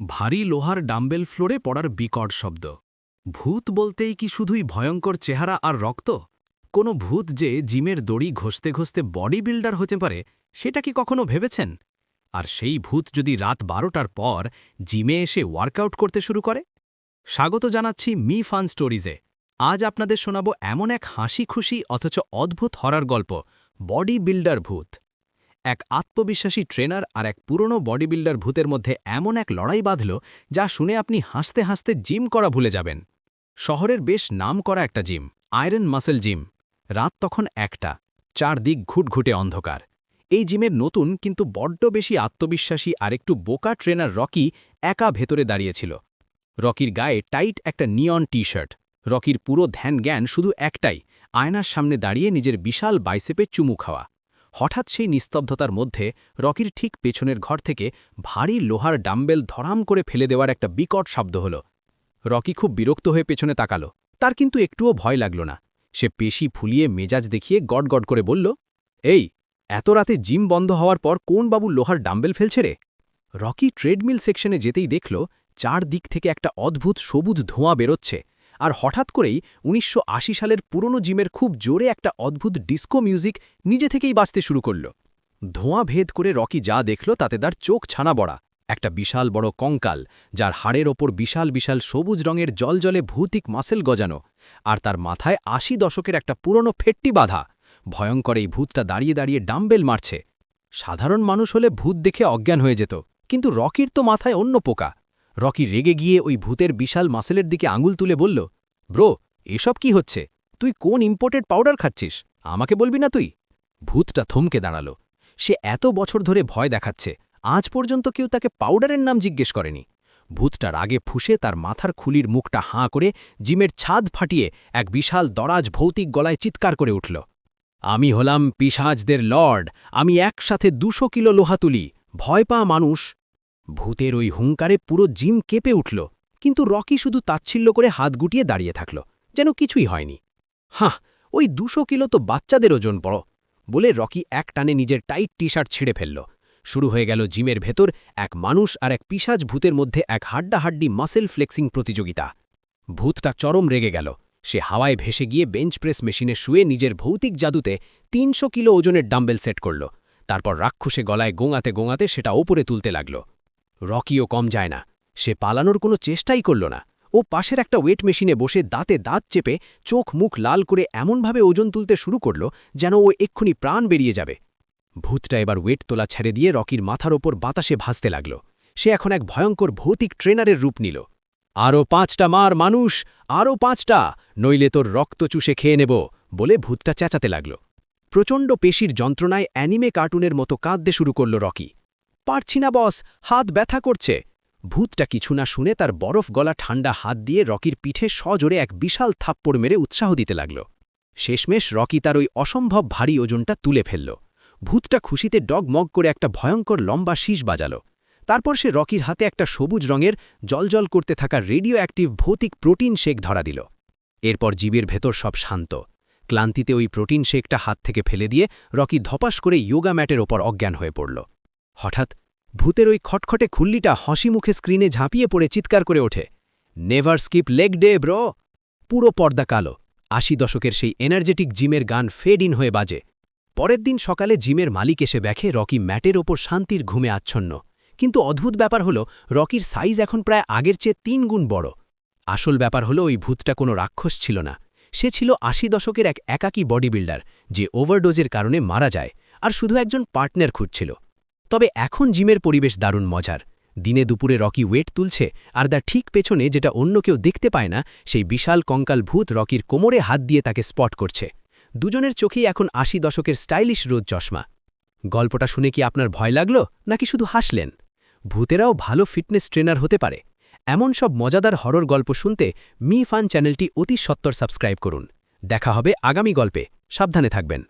ভারী লোহার ডাম্বেল ফ্লোরে পড়ার বিকট শব্দ। ভূত বলতেই কি শুধুই ভয়ঙ্কর চেহারা আর রক্ত? কোনো ভূত যে জিমের দড়ি ঘষতে ঘষতে বডি বিল্ডার হতে পারে, সেটা কি কখনো ভেবেছেন? আর সেই ভূত যদি রাত 12টার পর জিমে এসে ওয়ার্কআউট করতে শুরু করে? স্বাগত জানাচ্ছি মি ফান স্টোরিজে। আজ আপনাদের শোনাব এমন এক হাসি খুশি অথচ অদ্ভুত হরার গল্প, বডি বিল্ডার ভূত। এক আত্মবিশ্বাসী ট্রেনার আর এক পুরনো বডি বিল্ডার ভূতের মধ্যে এমন এক লড়াই বাঁধল, যা শুনে আপনি হাসতে হাসতে জিম করা ভুলে যাবেন। শহরের বেশ নাম করা একটা জিম, আয়রন মাসেল জিম। রাত তখন 1টা, চারদিক ঘুটঘুটে অন্ধকার। এই জিমের নতুন কিন্তু বড্ড বেশি আত্মবিশ্বাসী আর একটু বোকা ট্রেনার রকি একা ভেতরে দাঁড়িয়েছিল। রকির গায়ে টাইট একটা নিয়ন টি শার্ট। রকির পুরো ধ্যান জ্ঞান শুধু একটাই, আয়নার সামনে দাঁড়িয়ে নিজের বিশাল বাইসেপে চুমু খাওয়া। হঠাৎ সেই নিস্তব্ধতার মধ্যে রকির ঠিক পেছনের ঘর থেকে ভারী লোহার ডাম্বেল ধরাম করে ফেলে দেওয়ার একটা বিকট শব্দ হল। রকি খুব বিরক্ত হয়ে পেছনে তাকালো। তার কিন্তু একটুও ভয় লাগল না। সে পেশি ফুলিয়ে মেজাজ দেখিয়ে গড়গড় করে বলল, এই, এত রাতে জিম বন্ধ হওয়ার পর কোন বাবু লোহার ডাম্বেল ফেলছে রে? রকি ট্রেডমিল সেকশনে যেতেই দেখল চারদিক থেকে একটা অদ্ভুত সবুজ ধোঁয়া বেরোচ্ছে, আর হঠাৎ করেই ১৯৮০ সালের পুরনো জিমের খুব জোরে একটা অদ্ভুত ডিস্কো মিউজিক নিজে থেকেই বাজতে শুরু করল। ধোঁয়া ভেদ করে রকি যা দেখল তাতে তার চোখ ছানা বড়া। একটা বিশাল বড় কঙ্কাল, যার হাড়ের ওপর বিশাল বিশাল সবুজ রঙের জলজলে ভৌতিক মাসেল গজানো, আর তার মাথায় ৮০ দশকের একটা পুরনো ফেট্টি বাঁধা। ভয়ঙ্কর এই ভূতটা দাঁড়িয়ে দাঁড়িয়ে ডাম্বেল মারছে। সাধারণ মানুষ হলে ভূত দেখে অজ্ঞান হয়ে যেত, কিন্তু রকির তো মাথায় অন্য পোকা। রকি রেগে গিয়ে ওই ভূতের বিশাল মাসেলের দিকে আঙুল তুলে বলল, ব্রো, এসব কি হচ্ছে? তুই কোন ইম্পোর্টেড পাউডার খাচ্ছিস? আমাকে বলবি না তুই? ভূতটা থমকে দাঁড়াল। সে এত বছর ধরে ভয় দেখাচ্ছে, আজ পর্যন্ত কেউ তাকে পাউডারের নাম জিজ্ঞেস করেনি। ভূতটা রাগে ফুঁসে তার মাথার খুলির মুখটা হাঁ করে জিমের ছাদ ফাটিয়ে এক বিশাল দরাজ ভৌতিক গলায় চিৎকার করে উঠল, আমি হলাম পিশাচদের লর্ড, আমি একসাথে ২০০ কিলো লোহা তুলি, ভয় পা মানুষ। ভূতের ওই হুঙ্কারে পুরো জিম কেঁপে উঠল, কিন্তু রকি শুধু তাচ্ছিল্য করে হাত গুটিয়ে দাঁড়িয়ে থাকল, যেন কিছুই হয়নি। হাঁ, ওই ২০০ কিলো তো বাচ্চাদের ওজন বড়, বলে রকি এক টানে নিজের টাইট টি শার্ট ছিঁড়ে ফেলল। শুরু হয়ে গেল জিমের ভেতর এক মানুষ আর এক পিশাচ ভূতের মধ্যে এক হাড্ডাহাড্ডি মাসেল ফ্লেক্সিং প্রতিযোগিতা। ভূতটা চরম রেগে গেল। সে হাওয়ায় ভেসে গিয়ে বেঞ্চ প্রেস মেশিনে শুয়ে নিজের ভৌতিক জাদুতে ৩০০ কিলো ওজনের ডাম্বেল সেট করল। তারপর রাক্ষসে গলায় গোঙাতে গোঙাতে সেটা ওপরে তুলতে লাগল। রকিও কম যায় না। সে পালানোর কোনো চেষ্টাই করল না। ও পাশের একটা ওয়েট মেশিনে বসে দাঁতে দাঁত চেপে চোখ মুখ লাল করে এমনভাবে ওজন তুলতে শুরু করল যেন ও এক্ষুনি প্রাণ বেরিয়ে যাবে। ভূতটা এবার ওয়েট তোলা ছেড়ে দিয়ে রকির মাথার ওপর বাতাসে ভাসতে লাগল। সে এখন এক ভয়ঙ্কর ভৌতিক ট্রেনারের রূপ নিল। আরও ৫টা মার মানুষ, আরও ৫টা, নইলে তোর রক্ত চুষে খেয়ে নেব, বলে ভূতটা চেঁচাতে লাগল। প্রচণ্ড পেশির যন্ত্রণায় অ্যানিমে কার্টুনের মতো কাঁদতে শুরু করল রকি। পারছি না বস, হাত ব্যথা করছে। ভূতটা কিছু না শুনে তার বরফ গলা ঠান্ডা হাত দিয়ে রকির পিঠে সজোরে এক বিশাল থাপ্পড় মেরে উৎসাহ দিতে লাগল। শেষমেশ রকি তার ওই অসম্ভব ভারী ওজনটা তুলে ফেলল। ভূতটা খুশিতে ডগমগ করে একটা ভয়ঙ্কর লম্বা শীষ বাজাল। তারপর সে রকির হাতে একটা সবুজ রঙের জলজল করতে থাকা রেডিও অ্যাক্টিভ ভৌতিক প্রোটিন শেক ধরা দিল। এরপর জীবের ভেতর সব শান্ত। ক্লান্তিতে ওই প্রোটিন শেকটা হাত থেকে ফেলে দিয়ে রকি ধপাস করে ইয়োগা ম্যাটের ওপর অজ্ঞান হয়ে পড়ল। হঠাৎ ভূতের ওই খটখটে খুল্লিটা হাসি মুখে স্ক্রিনে ঝাঁপিয়ে পড়ে চিৎকার করে ওঠে, never skip leg day bro. পুরো পর্দা কালো। ৮০ দশকের সেই এনার্জেটিক জিমের গান ফেড ইন হয়ে বাজে। পরের দিন সকালে জিমের মালিক এসে দেখে রকি ম্যাটের ওপর শান্তির ঘুমে আচ্ছন্ন। কিন্তু অদ্ভুত ব্যাপার হলো, রকির সাইজ এখন প্রায় আগের চেয়ে ৩ গুণ বড়। আসল ব্যাপার হলো, ওই ভূতটা কোনো রাক্ষস ছিল না। সে ছিল ৮০ দশকের এক একাকী বডি বিল্ডার, যে ওভারডোজের কারণে মারা যায়, আর শুধু একজন পার্টনার খুঁজছিল। তবে এখন জিমের পরিবেশ দারুণ মজার। দিনে দুপুরে রকি ওয়েট তুলছে, আর তার ঠিক পেছনে, যেটা অন্য কেউ দেখতে পায় না, সেই বিশাল কঙ্কাল ভূত রকির কোমরে হাত দিয়ে তাকে স্পট করছে। দুজনের চোখেই এখন ৮০ দশকের স্টাইলিশ রোদ চশমা। গল্পটা শুনে কি আপনার ভয় লাগলো, নাকি শুধু হাসলেন? ভূতেরাও ভালো ফিটনেস ট্রেনার হতে পারে। এমন সব মজাদার হরর গল্প শুনতে মি ফান চ্যানেলটি অতি সত্বর সাবস্ক্রাইব করুন। দেখা হবে আগামী গল্পে। সাবধানে থাকবেন।